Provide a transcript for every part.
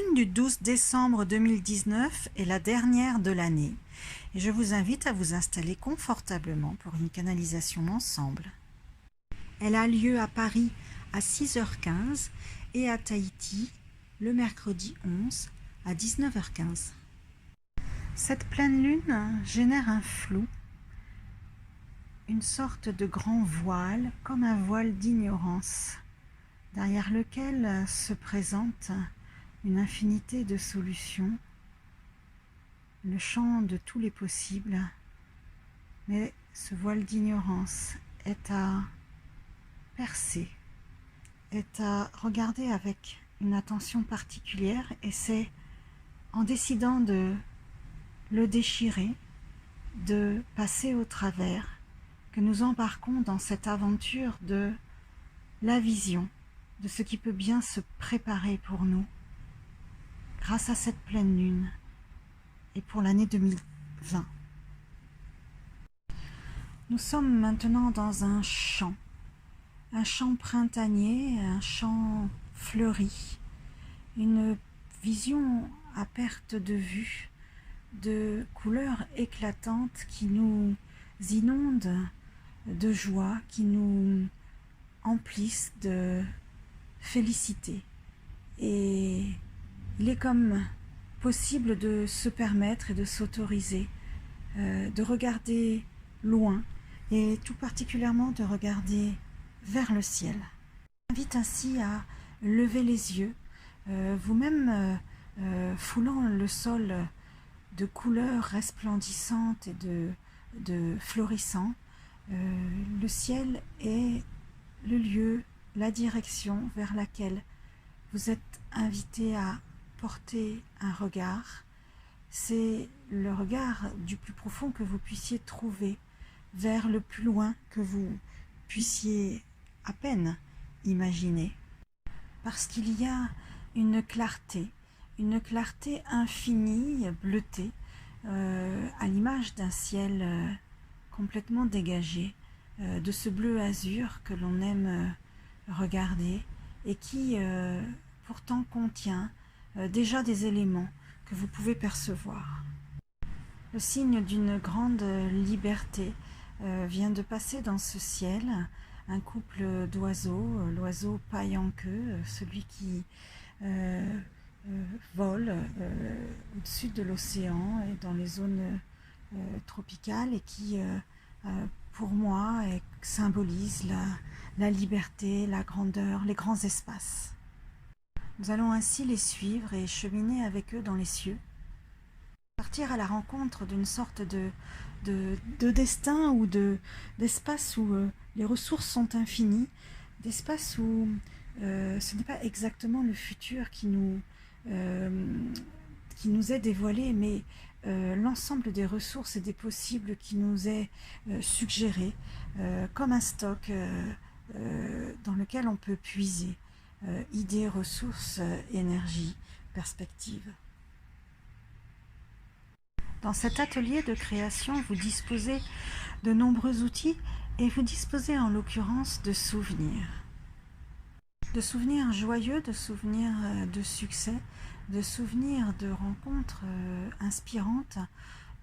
lune du 12 décembre 2019 est la dernière de l'année et je vous invite à vous installer confortablement pour une canalisation ensemble. Elle a lieu à Paris à 6h15 et à Tahiti le mercredi 11 à 19h15. Cette pleine lune génère un flou, une sorte de grand voile, comme un voile d'ignorance, derrière lequel se présente une infinité de solutions, le champ de tous les possibles, mais ce voile d'ignorance est à percer, est à regarder avec une attention particulière, et c'est en décidant de le déchirer, de passer au travers, que nous embarquons dans cette aventure de la vision, de ce qui peut bien se préparer pour nous, grâce à cette pleine lune, et pour l'année 2020. Nous sommes maintenant dans un champ printanier, un champ fleuri, une vision à perte de vue, de couleurs éclatantes qui nous inondent de joie, qui nous emplissent de félicité. Et il est comme possible de se permettre et de s'autoriser de regarder loin, et tout particulièrement de regarder vers le ciel. Je vous invite ainsi à lever les yeux, vous-même foulant le sol de couleurs resplendissantes et de florissants. Le ciel est le lieu, la direction vers laquelle vous êtes invité à porter un regard. C'est le regard du plus profond que vous puissiez trouver, vers le plus loin que vous puissiez à peine imaginer. Parce qu'il y a une clarté infinie, bleutée, à l'image d'un ciel complètement dégagé, de ce bleu azur que l'on aime regarder, et qui pourtant contient déjà des éléments que vous pouvez percevoir. Le signe d'une grande liberté vient de passer dans ce ciel, un couple d'oiseaux, l'oiseau paille en queue, celui qui vole au-dessus de l'océan et dans les zones tropicales, et qui pour moi symbolise la liberté, la grandeur, les grands espaces. Nous allons ainsi les suivre et cheminer avec eux dans les cieux, partir à la rencontre d'une sorte de destin ou d'espace où les ressources sont infinies, d'espace où ce n'est pas exactement le futur qui nous est dévoilé, mais l'ensemble des ressources et des possibles qui nous est suggéré, comme un stock dans lequel on peut puiser idées, ressources, énergie, perspectives. Dans cet atelier de création, vous disposez de nombreux outils, et vous disposez en l'occurrence de souvenirs joyeux, de souvenirs de succès, de souvenirs de rencontres inspirantes,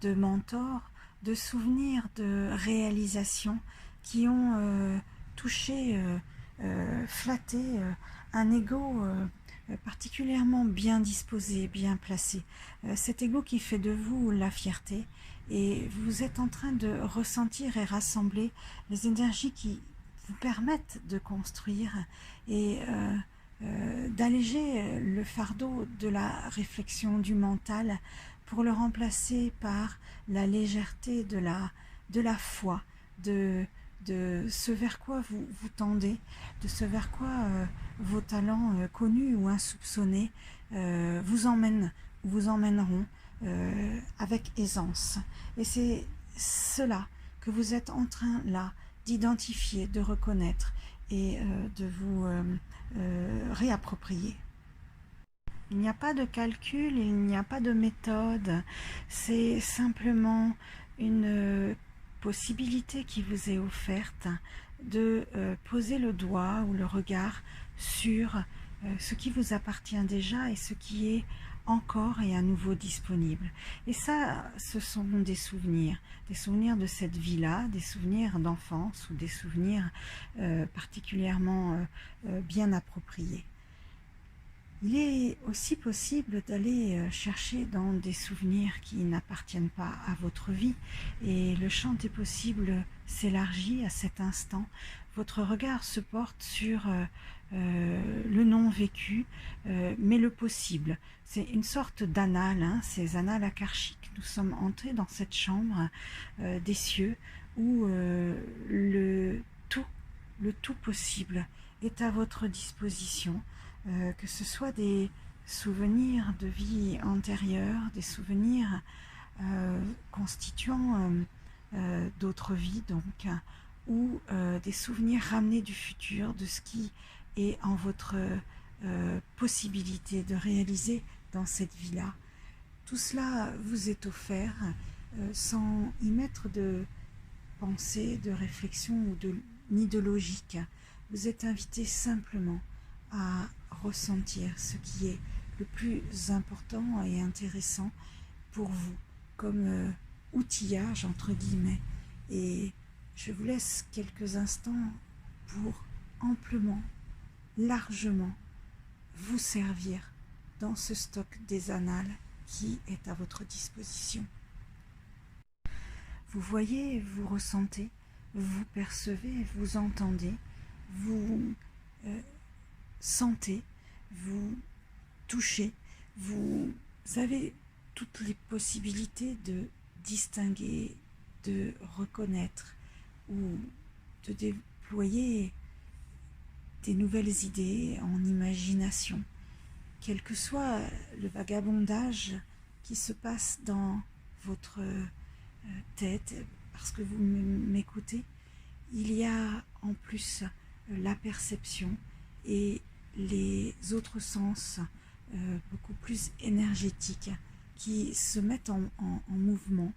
de mentors, de souvenirs de réalisations qui ont touché, flatté un ego particulièrement bien disposé, bien placé. Cet ego qui fait de vous la fierté, et vous êtes en train de ressentir et rassembler les énergies qui vous permettent de construire et d'alléger le fardeau de la réflexion, du mental, pour le remplacer par la légèreté de la foi, de ce vers quoi vous tendez, de ce vers quoi vos talents connus ou insoupçonnés vous emmèneront avec aisance. Et c'est cela que vous êtes en train là d'identifier, de reconnaître et de vous réapproprier. Il n'y a pas de calcul, il n'y a pas de méthode, c'est simplement une possibilité qui vous est offerte de poser le doigt ou le regard sur ce qui vous appartient déjà et ce qui est encore et à nouveau disponible. Et ça, ce sont des souvenirs de cette vie-là, des souvenirs d'enfance ou des souvenirs particulièrement bien appropriés. Il est aussi possible d'aller chercher dans des souvenirs qui n'appartiennent pas à votre vie et le champ des possibles s'élargit à cet instant. Votre regard se porte sur le non vécu, mais le possible. C'est une sorte d'annales, hein, ces annales akashiques. Nous sommes entrés dans cette chambre des cieux où le tout possible est à votre disposition. Que ce soit des souvenirs de vie antérieure, des souvenirs constituant d'autres vies, donc, ou des souvenirs ramenés du futur, de ce qui est en votre possibilité de réaliser dans cette vie-là. Tout cela vous est offert sans y mettre de pensée, de réflexion ni de logique. Vous êtes invité simplement à ressentir ce qui est le plus important et intéressant pour vous comme outillage entre guillemets, et je vous laisse quelques instants pour amplement, largement vous servir dans ce stock des annales qui est à votre disposition. Vous voyez, vous ressentez, vous percevez, vous entendez, vous sentez, vous touchez, vous avez toutes les possibilités de distinguer, de reconnaître ou de déployer des nouvelles idées en imagination, quel que soit le vagabondage qui se passe dans votre tête, parce que vous m'écoutez, il y a en plus la perception et les autres sens beaucoup plus énergétiques qui se mettent en mouvement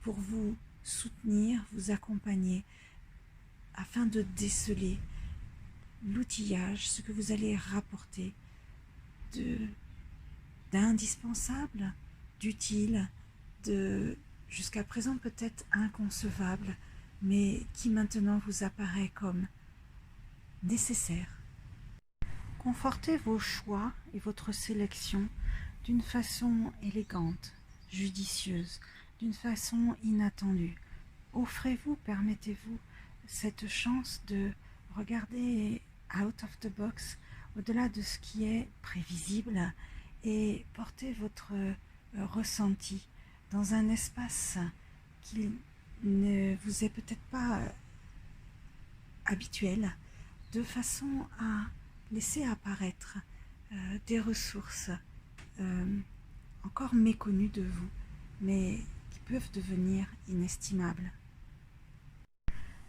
pour vous soutenir, vous accompagner afin de déceler l'outillage, ce que vous allez rapporter d'indispensable, d'utile, de jusqu'à présent peut-être inconcevable, mais qui maintenant vous apparaît comme nécessaire. Confortez vos choix et votre sélection d'une façon élégante, judicieuse, d'une façon inattendue. Offrez-vous, permettez-vous cette chance de regarder out of the box, au-delà de ce qui est prévisible, et portez votre ressenti dans un espace qui ne vous est peut-être pas habituel, de façon à laisser apparaître des ressources encore méconnues de vous, mais qui peuvent devenir inestimables.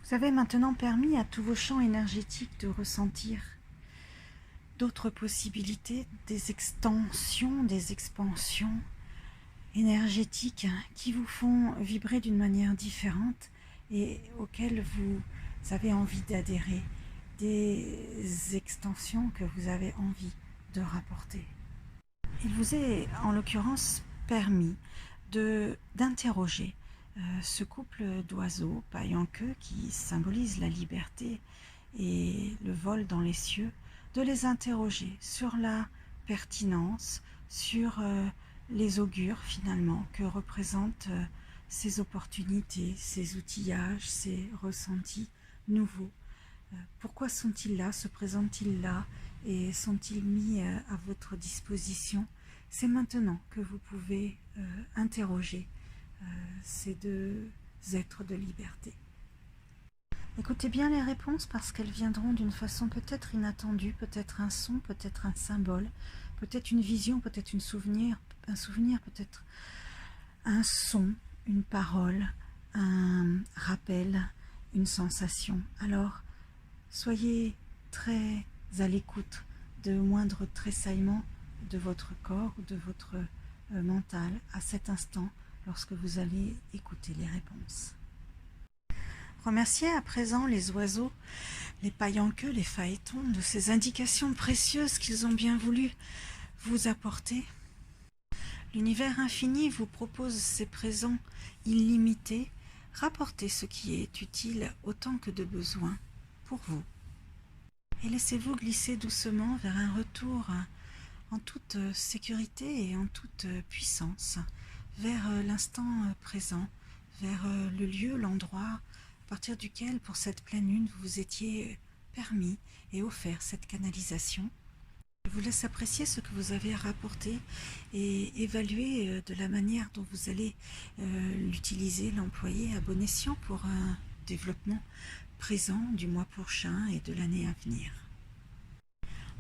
Vous avez maintenant permis à tous vos champs énergétiques de ressentir d'autres possibilités, des extensions, des expansions énergétiques qui vous font vibrer d'une manière différente et auxquelles vous avez envie d'adhérer, des extensions que vous avez envie de rapporter. Il vous est en l'occurrence permis d'interroger ce couple d'oiseaux paille en queue qui symbolise la liberté et le vol dans les cieux, de les interroger sur la pertinence, sur les augures finalement que représentent ces opportunités, ces outillages, ces ressentis nouveaux. Pourquoi sont-ils là, se présentent-ils là et sont-ils mis à votre disposition? C'est maintenant que vous pouvez interroger ces deux êtres de liberté. Écoutez bien les réponses parce qu'elles viendront d'une façon peut-être inattendue, peut-être un son, peut-être un symbole, peut-être une vision, peut-être un souvenir, peut-être un son, une parole, un rappel, une sensation. Alors, soyez très à l'écoute de moindre tressaillement de votre corps ou de votre mental à cet instant lorsque vous allez écouter les réponses. Remerciez à présent les oiseaux, les pailles-en-queue, les phaétons, de ces indications précieuses qu'ils ont bien voulu vous apporter. L'univers infini vous propose ses présents illimités. Rapportez ce qui est utile autant que de besoin pour vous. Et laissez-vous glisser doucement vers un retour en toute sécurité et en toute puissance, vers l'instant présent, vers le lieu, l'endroit à partir duquel, pour cette pleine lune, vous vous étiez permis et offert cette canalisation. Je vous laisse apprécier ce que vous avez à rapporter et évaluer de la manière dont vous allez l'utiliser, l'employer à bon escient pour un développement présent du mois prochain et de l'année à venir.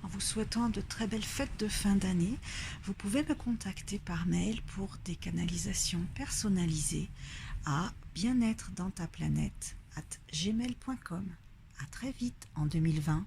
En vous souhaitant de très belles fêtes de fin d'année, vous pouvez me contacter par mail pour des canalisations personnalisées à bien-être dans ta planète @gmail.com. À très vite en 2020.